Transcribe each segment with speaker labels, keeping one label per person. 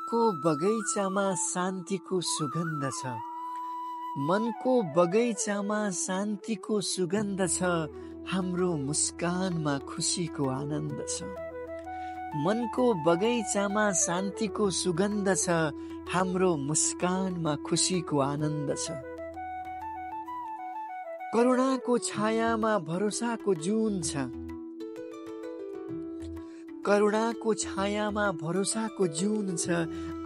Speaker 1: मनको बगैँचामा शान्तिको सुगन्ध छ। मनको बगैँचामा शान्तिको सुगन्ध छ। हाम्रो मुस्कानमा खुसीको आनन्द छ। मनको बगैँचामा शान्तिको सुगन्ध छ। हाम्रो मुस्कानमा खुसीको आनन्द छ। करुणाको छायामा भरोसाको जुन छ। करुणाको छायामा भरोसाको जुन छ।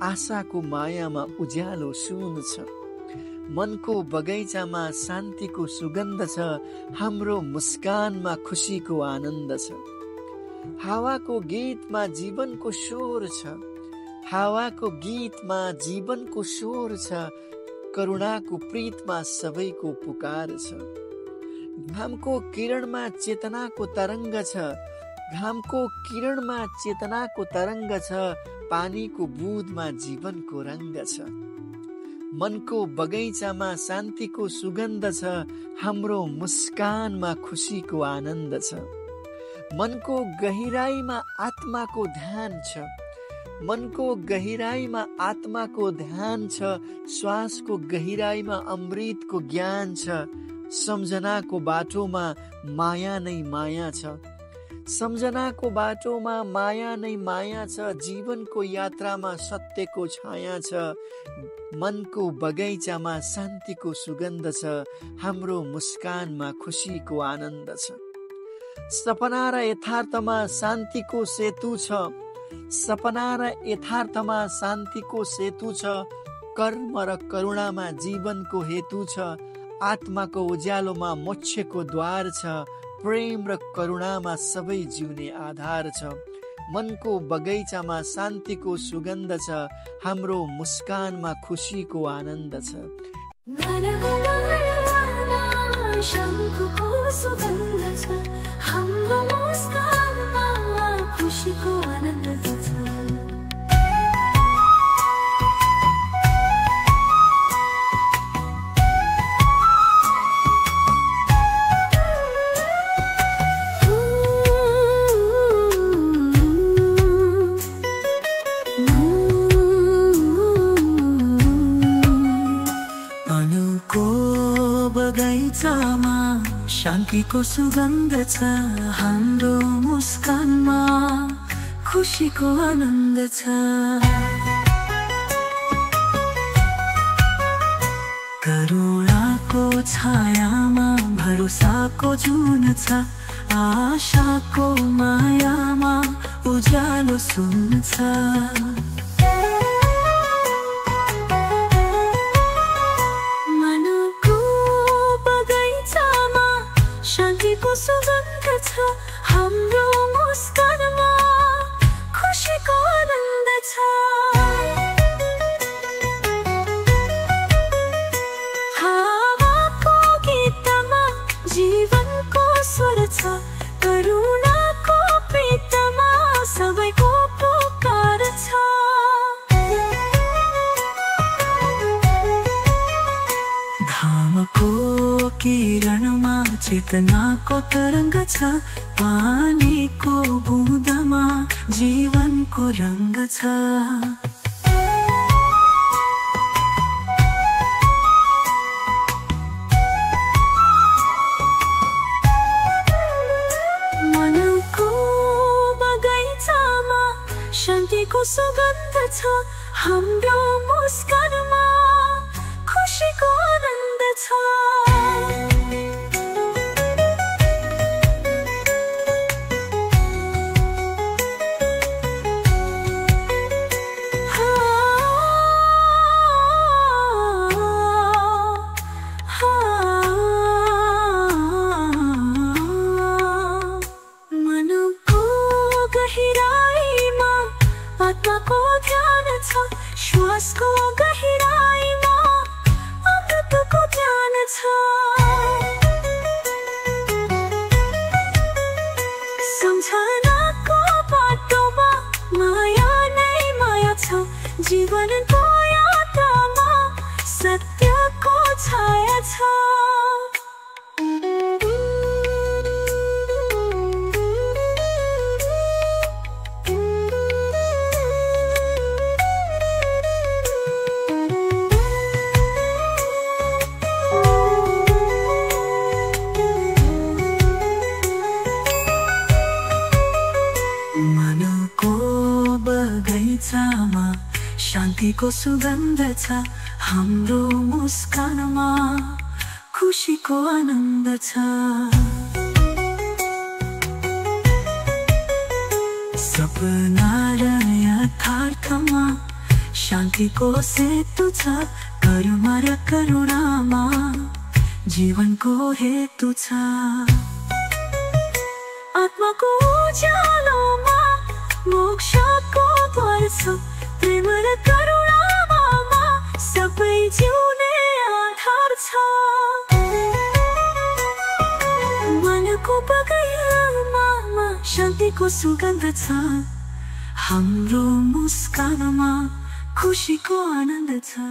Speaker 1: आशाको मायामा उज्यालो सुन छ। मनको बगैँचामा शान्तिको सुगन्ध छ। हाम्रो मुस्कानमा खुसीको आनन्द छ। हावाको गीतमा जीवनको स्वर छ। हावाको गीतमा जीवनको स्वर छ। करुणाको प्रीतमा सबैको पुकार छ। घामको किरणमा चेतनाको तरङ्ग छ। घामको किरणमा चेतनाको तरङ्ग छ। पानीको बुँदमा जीवनको रङ्ग छ। मनको बगैँचामा शान्तिको सुगन्ध छ। हाम्रो मुस्कानमा खुसीको आनन्द छ। मनको गहिराईमा आत्माको ध्यान छ। मनको गहिराईमा आत्माको ध्यान छ। श्वासको गहिराईमा अमृतको ज्ञान छ। सम्झनाको बाटोमा माया नै माया छ। सम्झनाको बाटोमा माया नै माया छ। जीवनको यात्रामा सत्यको छाया छ। मनको बगैँचामा शान्तिको सुगन्ध छ। हाम्रो मुस्कानमा खुसीको आनन्द छ। सपना र यथार्थमा शान्तिको सेतु छ। सपना र यथार्थमा शान्तिको सेतु छ। कर्म र करुणामा जीवनको हेतु छ। आत्माको उज्यालोमा मोक्षको द्वार छ। प्रेम र करुणामा सबै जिउने आधार छ। मनको बगैँचामा शान्तिको सुगन्ध छ। हाम्रो मुस्कानमा खुसीको आनन्द छ।
Speaker 2: शङ्खको सुगन्ध छ। हाम्रो मुस्कानमा खुसीको आनन्द छ। बगैँचामा शान्तिको सुगन्ध छ। हाम्रो मुस्कानमा खुसीको आनन्द छ। करुणाको छायामा भरोसाको जुन छ। आशाको मायामा उज्यालो सुन छ। शान्तिको सुगन्ध छ। हाम्रो मुस्कानमा खुसीको आनन्द छ। हावाको गीतमा जीवनको स्वर छ। करुणाको प्रीतमा सबैको पुकार छ। घामको किरणमा चेतनाको तरङ्ग छ। पानीको बुँदमा जीवनको रङ्ग छ। मनको बगैँचामा शान्तिको सुगन्ध छ। हाम्रो मुस्कानमा खुसीको आनन्द छ। आत्माको ध्यान छ। श्वासको गहिराईमा अमृतको ज्ञान छ। शान्तिको सुगन्ध छ हाम्रो मुस्कानमा खुसीको आनन्द छ सपना र यथार्थमा शान्तिको सेतु छ कर्म र करुणामा जीवनको हेतु छ आत्माको उज्यालोमा मोक्षको द्वार छ प्रेम र करुणामा सबै जिउने आधार छ मनको बगैँचामा शान्तिको सुगन्ध छ हाम्रो मुस्कानमा खुसीको आनन्द छ।